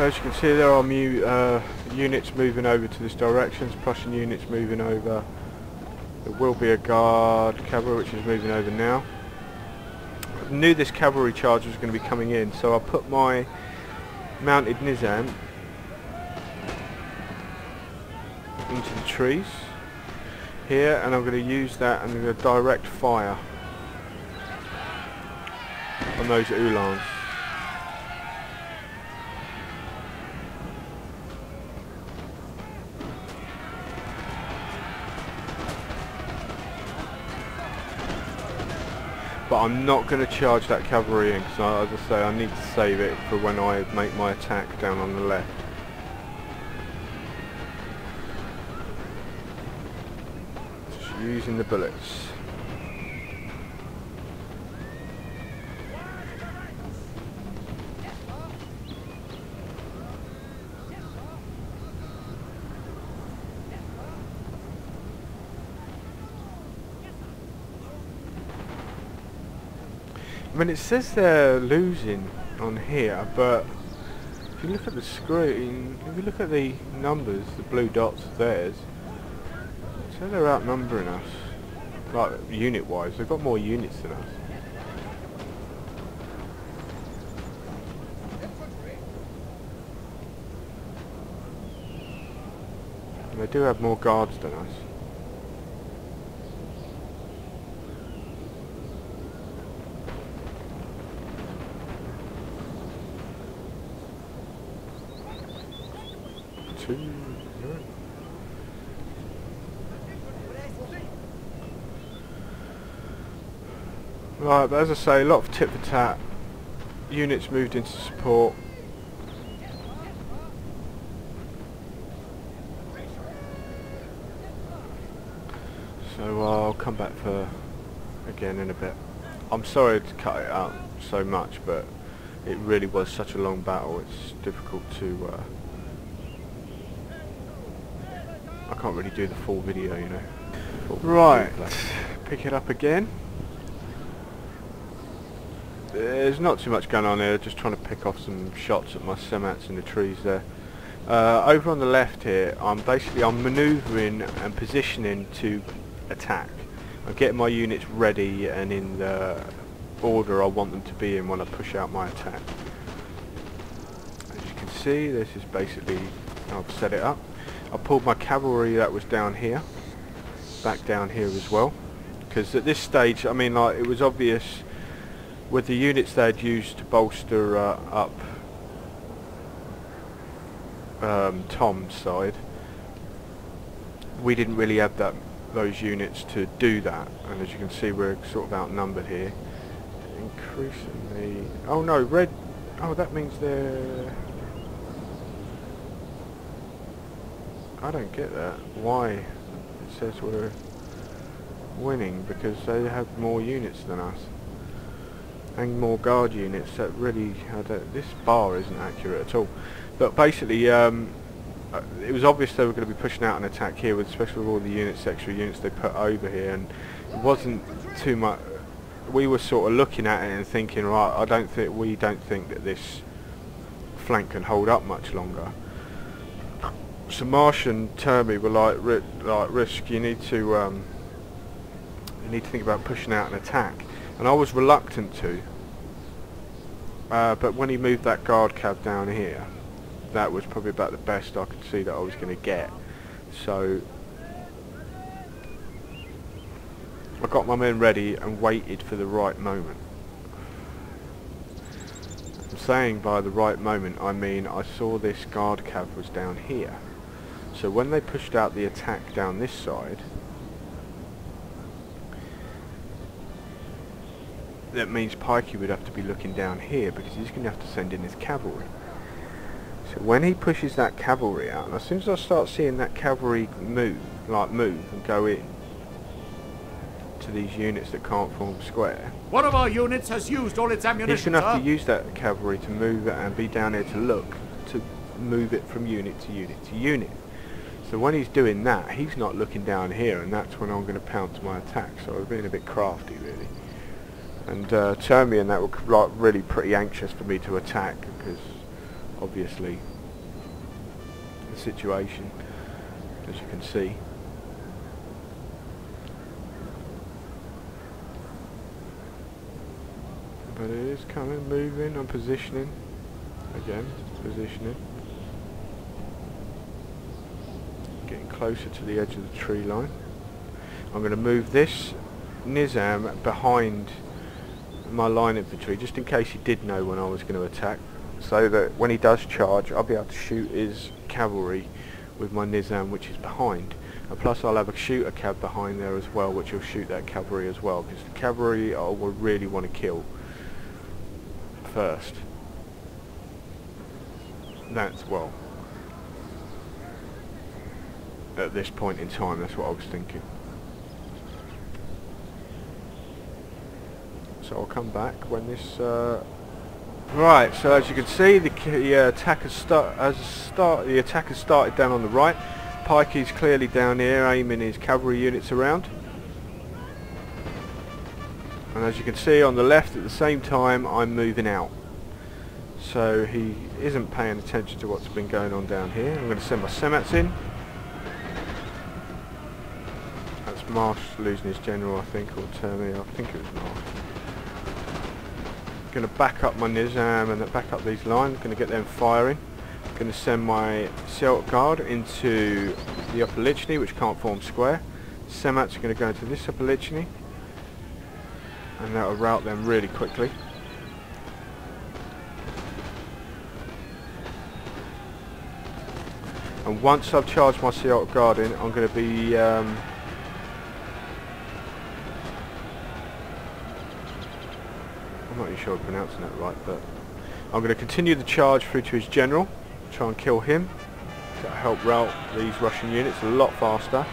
So as you can see, there are units moving over to this direction. Prussian units moving over. There will be a guard cavalry which is moving over now. I knew this cavalry charge was going to be coming in, so I put my mounted Nizam into the trees here, and I'm going to use that and I'm going to direct fire on those Uhlans. But I'm not going to charge that cavalry in because, as I say, I need to save it for when I make my attack down on the left. Just using the bullets. I mean, it says they're losing on here, but if you look at the screen, if you look at the numbers, the blue dots of theirs, it says they're outnumbering us, like unit-wise. They've got more units than us. And they do have more guards than us. Right, but as I say, a lot of tit for tat. Units moved into support. So I'll come back for again in a bit. I'm sorry to cut it out so much, but it really was such a long battle. It's difficult to. I can't really do the full video, you know. Right, pick it up again. There's not too much going on here, just trying to pick off some shots at my semats in the trees there. Over on the left here, I'm manoeuvring and positioning to attack. I'm getting my units ready and in the order I want them to be in when I push out my attack. As you can see, this is basically how I've set it up. I pulled my cavalry that was down here, back down here as well, because at this stage, I mean, like, it was obvious with the units they'd used to bolster up Tom's side, we didn't really have those units to do that, and as you can see, we're sort of outnumbered here. Increasing the... oh no, red... oh, that means they're... I don't get that. Why it says we're winning, because they have more units than us. And more guard units. That really, this bar isn't accurate at all. But basically, it was obvious they were going to be pushing out an attack here, especially with all the units, extra units they put over here, and it wasn't too much. We were sort of looking at it and thinking, right, we don't think that this flank can hold up much longer. So Marsh and Termy were like, Risk, you need to think about pushing out an attack. And I was reluctant to, but when he moved that guard cab down here, that was probably about the best I could see that I was going to get. So I got my men ready and waited for the right moment. I'm saying by the right moment, I mean I saw this guard cab was down here. So when they pushed out the attack down this side, that means Pikey would have to be looking down here, because he's going to have to send in his cavalry. So when he pushes that cavalry out, and as soon as I start seeing that cavalry move and go in to these units that can't form square, one of our units has used all its ammunition. He's going to have to use that cavalry to move it and be down here to look, to move it from unit to unit to unit. So when he's doing that, he's not looking down here, and that's when I'm going to pounce my attack. So I've been a bit crafty, really. And Termy and that were like really pretty anxious for me to attack, because obviously the situation, as you can see. But it is coming, moving, I'm positioning. Again, positioning. Getting closer to the edge of the tree line. I'm going to move this Nizam behind my line infantry, just in case he did know when I was going to attack, so that when he does charge I'll be able to shoot his cavalry with my Nizam, which is behind. And plus I'll have a shooter cab behind there as well, which will shoot that cavalry as well, because the cavalry I will really want to kill first. That's, well, at this point in time, that's what I was thinking. So I'll come back when this... Right, so as you can see, the attack has started down on the right. Pikey's clearly down here, aiming his cavalry units around. And as you can see on the left, at the same time, I'm moving out. So he isn't paying attention to what's been going on down here. I'm going to send my Semats in. That's Marsh losing his general, I think, or Termi. I think it was Marsh. Going to back up my Nizam and back up these lines. Going to get them firing. Going to send my Celt Guard into the upper Lichny, which can't form square. Semats are going to go into this upper Lichny, and that will rout them really quickly. And once I've charged my Celt Guard in, I'm going to be I'm not even sure I'm pronouncing that right, but I'm going to continue the charge through to his general, try and kill him, to help rout these Russian units a lot faster.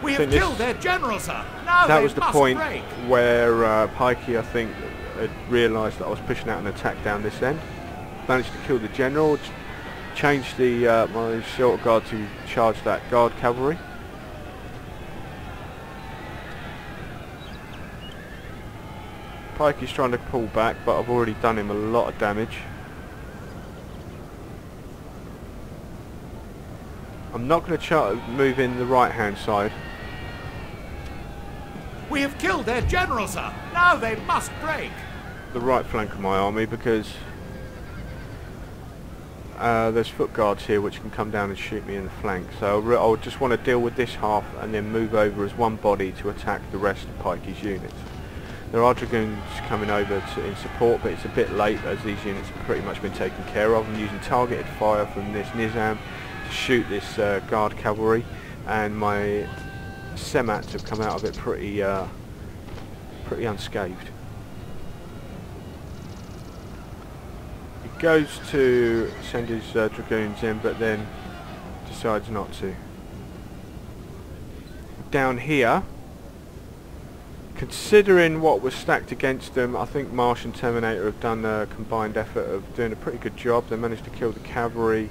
We have killed their general, sir. Now that was the point break. where Pikey, I think, had realised that I was pushing out an attack down this end. Managed to kill the general, changed the my Celt Guard to charge that guard cavalry. Pikey's trying to pull back, but I've already done him a lot of damage. I'm not going to move in the right hand side. We have killed their general, sir. Now they must break. The right flank of my army, because there's foot guards here which can come down and shoot me in the flank. So I'll just want to deal with this half and then move over as one body to attack the rest of Pikey's units. There are dragoons coming over in support, but it's a bit late as these units have pretty much been taken care of. I'm using targeted fire from this Nizam to shoot this guard cavalry, and my Semats have come out of it pretty unscathed. He goes to send his dragoons in, but then decides not to. Down here, considering what was stacked against them, I think Marsh and Terminator have done a combined effort of doing a pretty good job. They managed to kill the cavalry,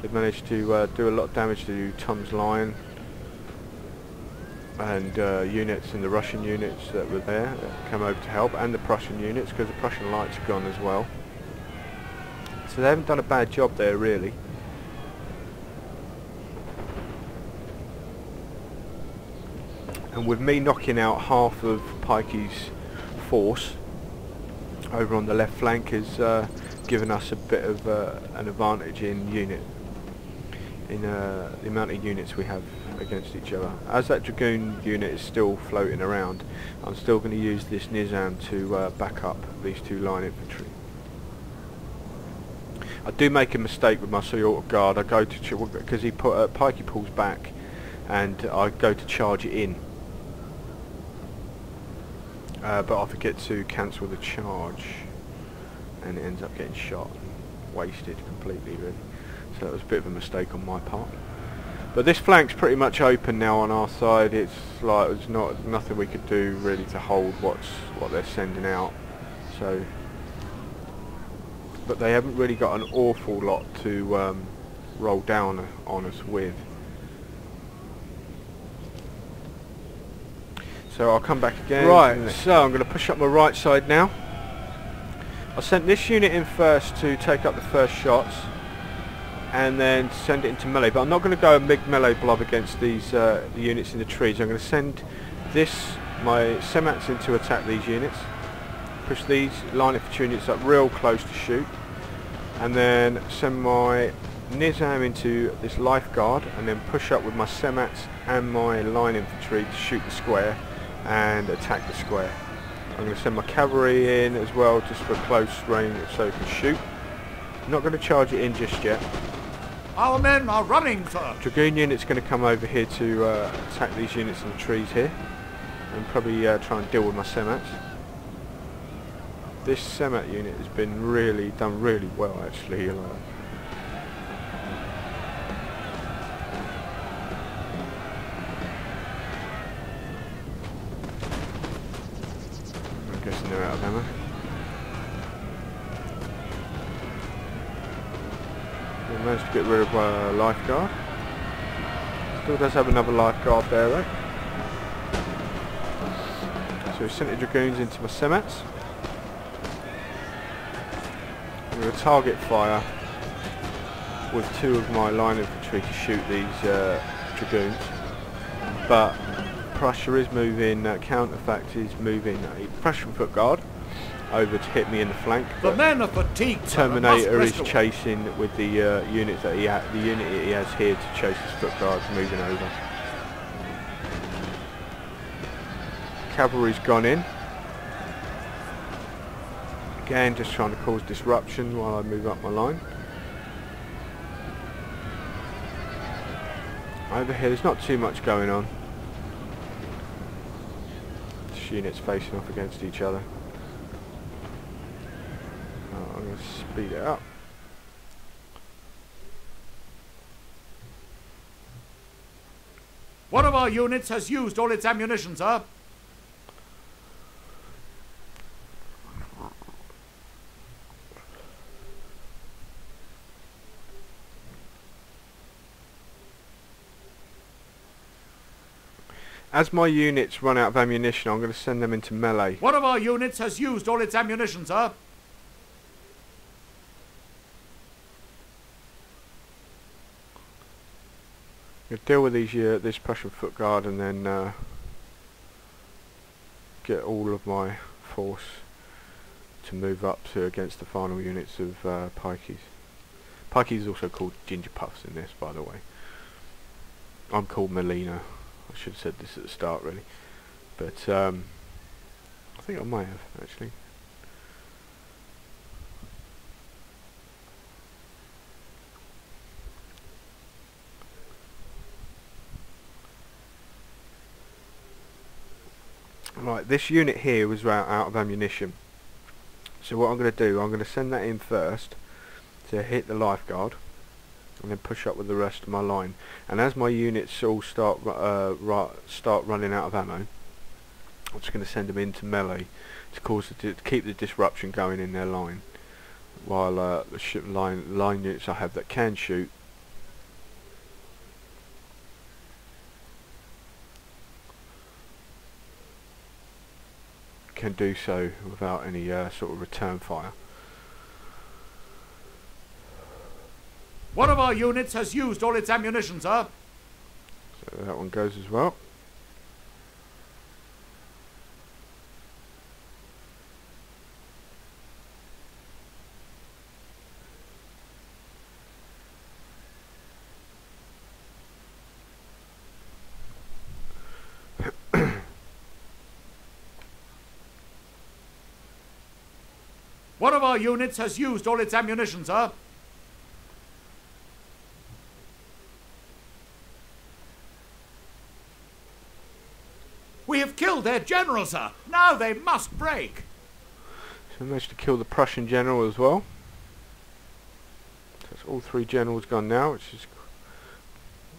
they've managed to do a lot of damage to Tom's line, and units and the Russian units that were there that come over to help, and the Prussian units, because the Prussian lights are gone as well. So they haven't done a bad job there, really. And with me knocking out half of Pikey's force over on the left flank has given us a bit of an advantage in the amount of units we have against each other. As that dragoon unit is still floating around, I'm still going to use this Nizam to back up these two line infantry. I do make a mistake with my Celt Guard. I go to because Pikey pulls back, and I go to charge it in. But I forget to cancel the charge, and it ends up getting shot, wasted completely, really. So that was a bit of a mistake on my part. But this flank's pretty much open now on our side. It's like there's nothing we could do really to hold what they're sending out. So, but they haven't really got an awful lot to roll down on us with. So I'll come back again. Right, so I'm going to push up my right side now. I sent this unit in first to take up the first shots, and then send it into melee. But I'm not going to go a big melee blob against these the units in the trees. I'm going to send my semats in to attack these units, push these line infantry units up real close to shoot, and then send my Nizam into this lifeguard, and then push up with my semats and my line infantry to shoot the square and attack the square. I'm going to send my cavalry in as well, just for close range so it can shoot. I'm not going to charge it in just yet. Our men are running, sir. Dragoon unit's going to come over here to attack these units in the trees here, and probably try and deal with my semats. This semat unit has been done really well actually. I'm guessing they're out of ammo. We managed to get rid of our lifeguard. Still does have another lifeguard there though. So we sent the dragoons into my semats. I'm going to target fire with 2 of my line infantry to shoot these dragoons. But Prussia is moving, counterfact is moving a Prussian foot guard over to hit me in the flank. The men are fatigued. Terminator is chasing with the units that the unit he has here to chase his foot guards moving over. Cavalry's gone in. Again, just trying to cause disruption while I move up my line. Over here, there's not too much going on. Just units facing off against each other. I'm going to speed it up. One of our units has used all its ammunition, sir. As my units run out of ammunition, I'm going to send them into melee. One of our units has used all its ammunition, sir. I'm going to deal with this Prussian foot guard and then get all of my force to move up to against the final units of pikeys. Pikeys is also called ginger puffs in this, by the way. I'm called Melina. I should have said this at the start really, but I think I might have actually. Right, this unit here was out of ammunition, so what I'm going to do, I'm going to send that in first to hit the lifeguard, and then push up with the rest of my line. And as my units all start running out of ammo, I'm just going to send them into melee to keep the disruption going in their line, while the line units I have that can shoot can do so without any sort of return fire. One of our units has used all its ammunition, sir. So that one goes as well. One of our units has used all its ammunition, sir. We have killed their general, sir. Now they must break. So I managed to kill the Prussian general as well. So that's all 3 generals gone now, which is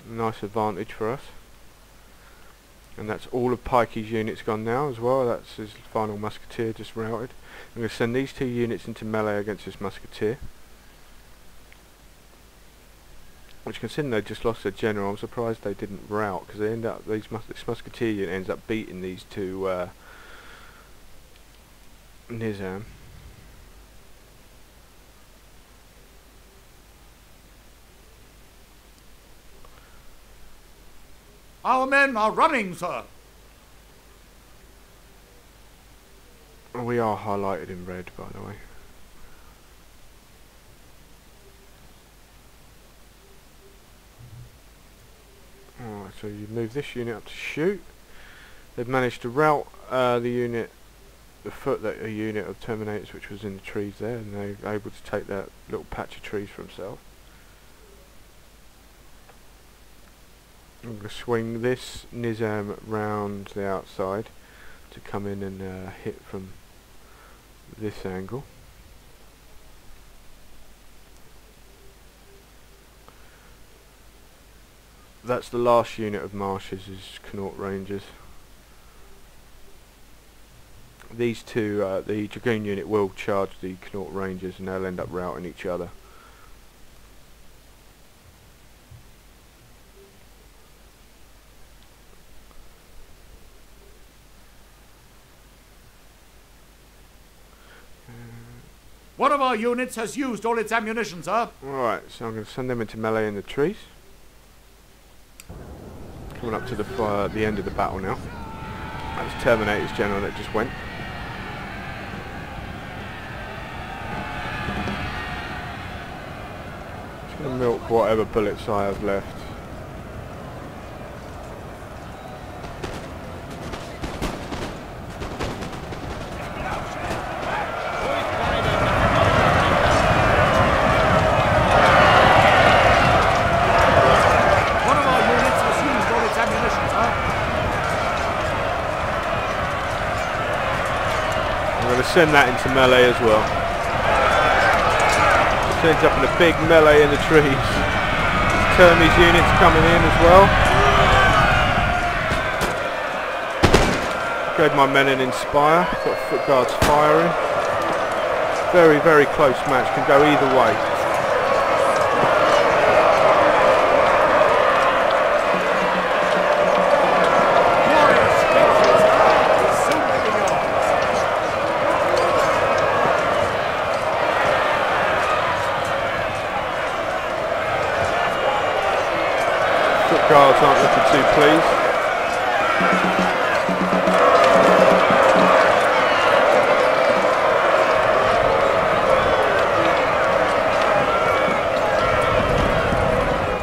a nice advantage for us. And that's all of Pikey's units gone now as well. That's his final musketeer just routed. I'm going to send these 2 units into melee against this musketeer. Which, considering they just lost their general, I'm surprised they didn't rout, because they end up this musketeer unit ends up beating these 2 Nizam. Our men are running, sir. We are highlighted in red, by the way. Alright, so you move this unit up to shoot. They've managed to rout the unit, a unit of Terminators which was in the trees there, and they're able to take that little patch of trees for themselves. I'm going to swing this Nizam round the outside to come in and hit from this angle. That's the last unit of Marshes, is Connaught Rangers. These two, the Dragoon unit will charge the Connaught Rangers and they'll end up routing each other. One of our units has used all its ammunition, sir. Alright, so I'm going to send them into melee in the trees. Coming up to the end of the battle now. That was Terminator's general that just went. Just going to milk whatever bullets I have left. I'm going to send that into melee as well. Sends up in a big melee in the trees. Termy's units coming in as well. Gave my men an Inspire. Got foot guards firing. Very, very close match. Can go either way. Guards aren't looking too pleased.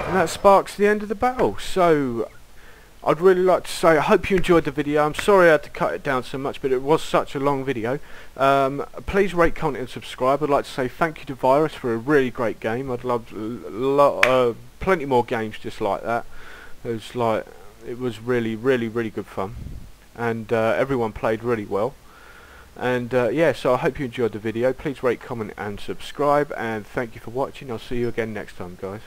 And that sparks the end of the battle. So I'd really like to say I hope you enjoyed the video. I'm sorry I had to cut it down so much, but it was such a long video. Please rate, comment and subscribe. I'd like to say thank you to Virus for a really great game. I'd love plenty more games just like that. It was really good fun, and everyone played really well. And yeah, so I hope you enjoyed the video. Please rate, comment and subscribe, and thank you for watching. I'll see you again next time, guys.